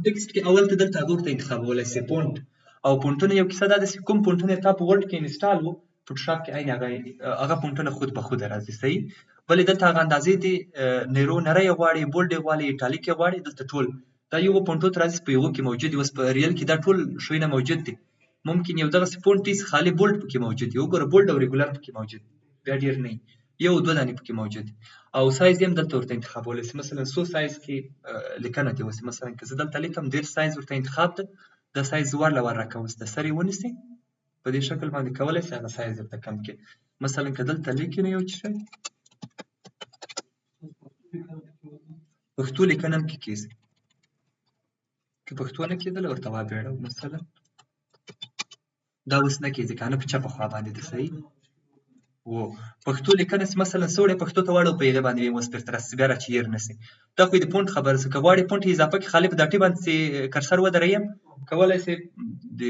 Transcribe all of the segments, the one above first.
ټکسټ کې اول ته دلته هغه ورته انتخابولی سي فونټ او فونټونه یو کیسه دا ده چې کوم فونټونه تا په ورډ کې انسټال وو فوټوشاپ کې عین هغه فونټونه خود به خوده راځي صحیح. ولې دلته هغه اندازې دي نیرو نری یې غواړي بولډ یې غواړي ایټالیک یې غواړي دلته ټول دا یو فونټو ته راځي په یوه کې موجود دي. اوس په ریل کې دا ټول شیونه موجود دي ممکن یو دغسې فونټ وي خالي بولډ پکې موجود وي وګوره بولډ او ریګولر پکې موجود دي بیا ډېر نه یو دوه دانې پکې موجود دي او سایز یې هم دلته ورته انتخابولی سي مثلا څو سایز کې لیکنه دې وسي مثلا که زه دلته لیکم ډېر سایز ورته انتخاب ده دا سایز ور له ور راکوم د سر یې ونیسئ په دې شکل باندې کولی سي هغه سایز ورته کم کړي مثلا که دلته لیکي نو یو شی پښتو لیکنه هم کې کېږي که پښتو نه کېدله ورته وابېړو مثلا دا اوس نه کېږي که نه په چپه خوا باندې ده صحیح و پښتو لیکنه چې مثلا سوړې پښتو ته واړو په هغې باندې اوس پرته راسي بیا راچې هېر نه سي دا خو یې د فونټ خبره ده که غواړې فونټ یې اضافه کړي خالي په داټې باندې چې کرسر ودرویم کولی سي د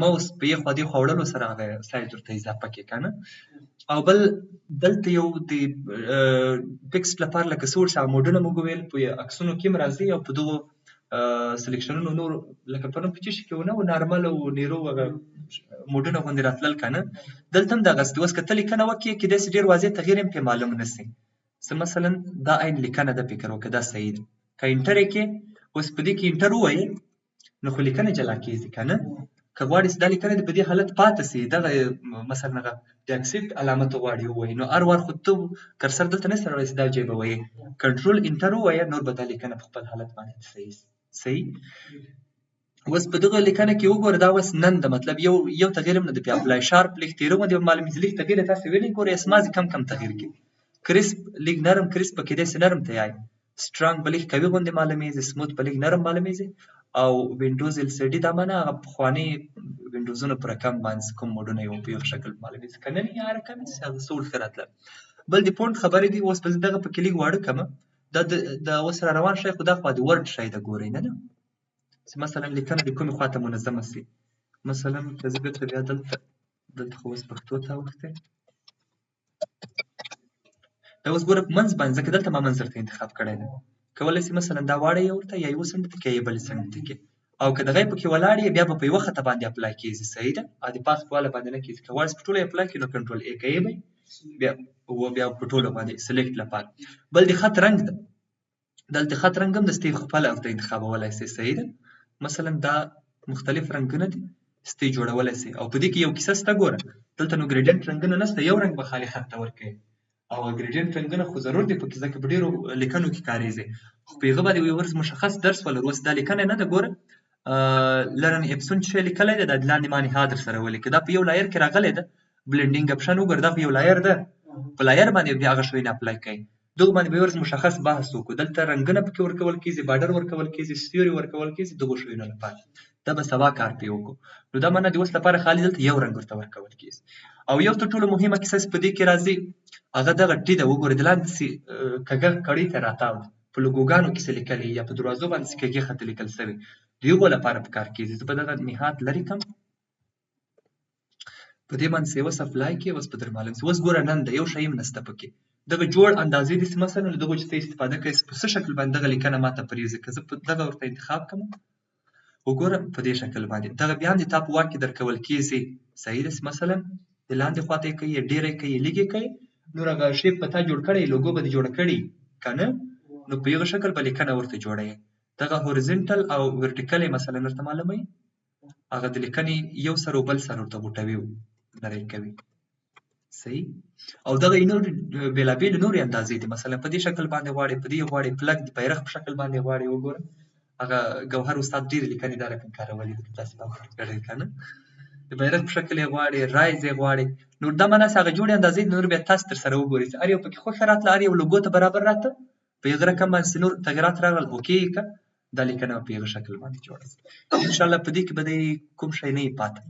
موس په یې خوا دې خوا وړلو سره هغه سایز ورته اضافه کړي که نه او بل دلته یو د ټکسټ لپاره لکه څه ورسې هغه موډونه موږ وویل په عکسونو کې هم راځي او په دغو سلیکشنونو نور لکه پرون په چی شي کې ونه و نارمل او نیرو هغه موډونه غوندې راتلل که نه دلته هم دغسې اوس که ته لیکنه وکړې کیدای سي ډېر واضح تغیر هم پرې معلوم نه سي څه مثلا دا عین لیکنه ده فکر وکړه دا صحیح ده که انټر یې کړې اوس په دې کې انټر ووایې نو خو لیکنه جلا کېږي که نه که غواړې چې دا لیکنه دې په دې حالت پاتې سي دغه مثلا هغه د اکسپټ علامت غواړې ووایې نو هر وار خو ته کرسر دلته نه سي راوړی چې دا جای به وایې کنټرول انټر ووایه نور به دا لیکنه په خپل حالت باندې صحیح صحیح اوس په دغه لیکنه کې وګوره دا اوس نن د مطلب یو تغیر هم نه دی پې اپلای شارپ لږ تېره غوندې معلومېږي لږ تغیر یې تاسې ویلې ګورئ اسمازې کم کم تغیر کړي کرسپ لږ نرم کرسپ په کېدای سي نرم ته یایي سټرانګ به لږ قوي غوندې معلومېږي سموت به لږ نرم معلومېږي او وینډوز ایل سی ډي دا معنی هغه پخواني وینډوزونو په رقم باندې کوم موډونه یې په یو شکل معلومېږي که نن یې هغه رقم یې هغه څه ورښه راتلل بل د فونټ خبرې دي اوس به زه دغه پکې لږ واړه کړمه دا اوس را روان شی خو دا خوا د ورډ شی ده ګورئ نه ده چې مثلا لیکنه د کومې خواته منظمه سي مثلا که زه بېرته بیا دلته خو اوس پښتو ته اوښتی دا اوس ګوره په منځ باندې ځکه دلته ما منځ درته انتخاب کړی دی کولی سي مثلا دا واړه یې ورته یا یوه سنډ ته کې یا یې بلې سنډ ته کې او که دغه یې پکې ولاړ یې بیا به په یوه خطه باندې اپلای کېږي صحیح ده او د پاس په واله باندې نه کېږي که غواړې چې په ټولو یې اپلای کړي نو کنټرول ای کوې به بیا په ټولو باندې سلیکټ لپاره بل د خط رنګ ده دلته خط رنګ هم د ستې خپله ورته انتخابولی سي صحیح ده مثلا دا مختلف رنګونه دي ستې جوړولی سي او په دې کې یو کیسه شته ګوره دلته نو ګریډینټ رنګونه نشته یو رنګ به خالي خط ته ورکوي او ګریډینټ رنګونه خو ضرور دي پکې ځکه په ډېرو لیکنو کې کارېږي خو په هغه باندې یو ورځ مشخص درس ولرو اوس دا لیکنه نه ده ګوره لرن اپسون چې لیکلی دی دا د لاندې ما نهاد درسره ولیکه دا په یو لایر کې راغلی ده بلنډینګ اپشن وګوره دا په یو لایر ده په لایر باندې بیا هغه شیونه اپلای کوي دغه باندې به یو ورځ مشخص بحث وکړو دلته رنګونه پکې ورکول کېږي باډر ورکول کېږي ستوري ورکول کېږي دغو شیونو لپاره دا به سبا کار پرې وکړو نو دا معنی د اوس لپاره خالي دلته یو رنګ ورته ورکول کېږي او یو تر ټولو مهمه کیسه چې په دې کې راځي هغه دغه ټي ده وګورئ د لاندې کږه کړۍ ته راتاو ده په لوګوګانو کې څه لیکلي یا په دروازو باندې چې کږې خط لیکل سوي د هغو لپاره په کار کېږي زه به دغه نهاد لرې کړم په دې باندې اوس اپلای کړې اوس به در معلوم شي اوس ګوره نن ده یو شی هم نشته پکې دغه جوړ اندازې دي چې مثلا له دغو چې ته استفاده کوې په څه شکل باندې دغه لیکنه ماته پرېږدي که زه په دغه ورته انتخاب کړم وګوره په دې شکل باندې دغه بیا هم د تا په واک کې درکول کېږي صحیح ده مثلا د لاندې خواته یې کوي ډېره یې کوي لږ یې کوي نور هغه شیپ به تا جوړ کړی لوګو به دې جوړه کړي که نه نو په یغه شکل به لیکنه ورته جوړوي دغه هورزنټل او ورټیکل یې مثلا ورته معلوموي هغه د لیکنې یو سر او بل سر ورته غوټوي نری کوي صحیح او دغه نور بېلابېلې نورې اندازې دي مثلا په دې شکل باندې غواړې په دې غواړې پلک د بیرغ په شکل باندې غواړې وګوره هغه ګوهر استاد ډېرې لیکنې دا رقم کارولي دي تاسې دا کړی که نه د بیرغ په شکل یې غواړې رایز یې غواړې نو دا معنی هغه جوړې اندازې نور بیا تاسو ترسره وګورئ چې هر یو پکې خوښه راتله هر یو لوګو ته برابر راته په هغه رقم باندې نور تغیرات راغلل اوکې یې کړه دا لیکنه په هغه شکل باندې جوړه انشاءالله په دې کې به کوم شی نه وي پاته